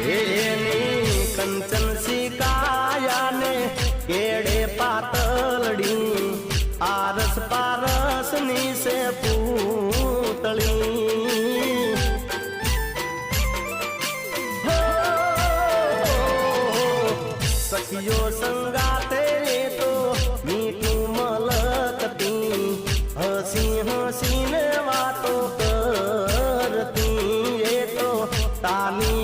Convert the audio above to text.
એની કંચન સિકાયાને કેડે પાતળડી આરસ પારસ ની સે પૂતળી સખીઓ સંગાતે તો મીઠું મલકતી હસી હસીને વાતો કરતી એ તો તાની